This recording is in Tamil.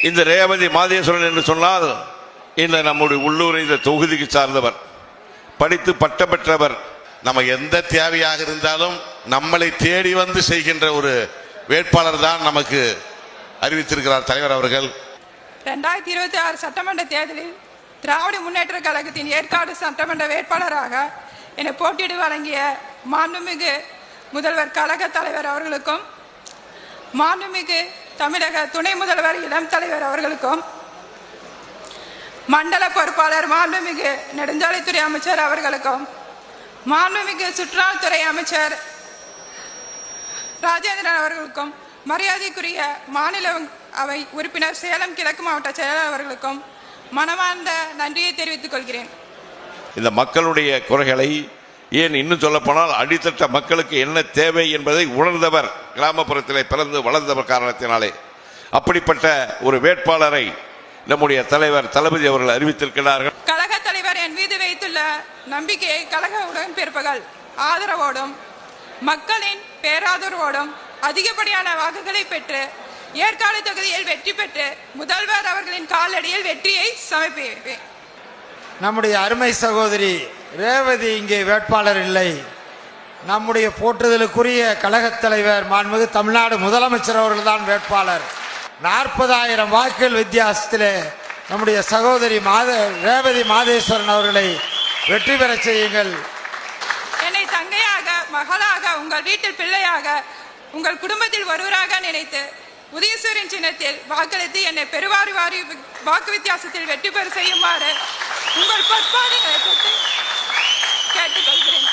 இந்த ரேவதி மாதேஸ்வரன் என்று சொன்னால் இந்த நம்முடைய உள்ளூரை இந்த தொகுதிக்கு சார்ந்தவர், படித்து பட்டம் பெற்றவர். நம்ம எந்த தேவையாக இருந்தாலும் நம்மளை தேடி வந்து செய்கின்ற ஒரு வேட்பாளர் தான் நமக்கு அறிவித்திருக்கிறார் தலைவர் அவர்கள். 2026 சட்டமன்ற தேர்தலில் திராவிட முன்னேற்ற கழகத்தின் ஏற்காடு சட்டமன்ற வேட்பாளராக என்னை போட்டியிட வழங்கிய மாண்புமிகு முதல்வர் கழக தலைவர் அவர்களுக்கும், மாண்புமிகு தமிழக துணை முதல்வர் இளம் தலைவர் அவர்களுக்கும், மண்டல பொறுப்பாளர் மாண்புமிகு நெடுஞ்சாலைத்துறை அமைச்சர் அவர்களுக்கும், மாண்புமிகு சுற்றுலாத்துறை அமைச்சர் ராஜேந்திரன் அவர்களுக்கும், மரியாதைக்குரிய மாநில அவை உறுப்பினர் சேலம் கிழக்கு மாவட்ட செயலாளர் அவர்களுக்கும் மனமார்ந்த நன்றியை தெரிவித்துக் கொள்கிறேன். இந்த மக்களுடைய குறைகளை, ஏன் இன்னும் சொல்ல போனால் அடித்தட்ட மக்களுக்கு என்ன தேவை என்பதை உணர்ந்தவர், கிராமப்புறத்திலே பிறந்து வளர்ந்தவர் காரணத்தினாலே அப்படிப்பட்ட ஒரு வேட்பாளரை நம்முடைய தலைவர் தளபதி அவர்கள் அறிவித்திருக்கிறார்கள். கழக தலைவர் என் மீது வைத்துள்ள நம்பிக்கையை கழக உடன்பிறப்புகள் ஆதரவோடும் மக்களின் பேராதரவோடும் அதிகப்படியான வாக்குகளை பெற்று ஏற்காடு தொகுதியில் வெற்றி பெற்று முதல்வர் அவர்களின் காலடியில் வெற்றியை சமர்ப்பிப்பேன். நம்முடைய அருமை சகோதரி ரேவதி இங்கே வேட்பாளர் இல்லை. நம்முடைய போற்றுதலுக்குரிய கழகத் தலைவர் மாண்புமிகு தமிழ்நாடு முதலமைச்சர் அவர்கள் தான் வேட்பாளர். 40,000 வாக்குகள் வித்தியாசத்திலே நம்முடைய சகோதரி ரேவதி மாதேஸ்வரன் அவர்களை வெற்றி பெற செய்யுங்கள். என்னை தங்கையாக, மகளாக, உங்கள் வீட்டில் பிள்ளையாக, உங்கள் குடும்பத்தில் ஒருவராக நினைத்து உதயசூரியன் சின்னத்தில் வாக்களித்து என்னை பெருவாரி வாக்கு வித்தியாசத்தில் வெற்றி பெற செய்யுமாறு உங்கள் பொறுப்பாடுகளை கேட்டுக்கொள்கிறேன்.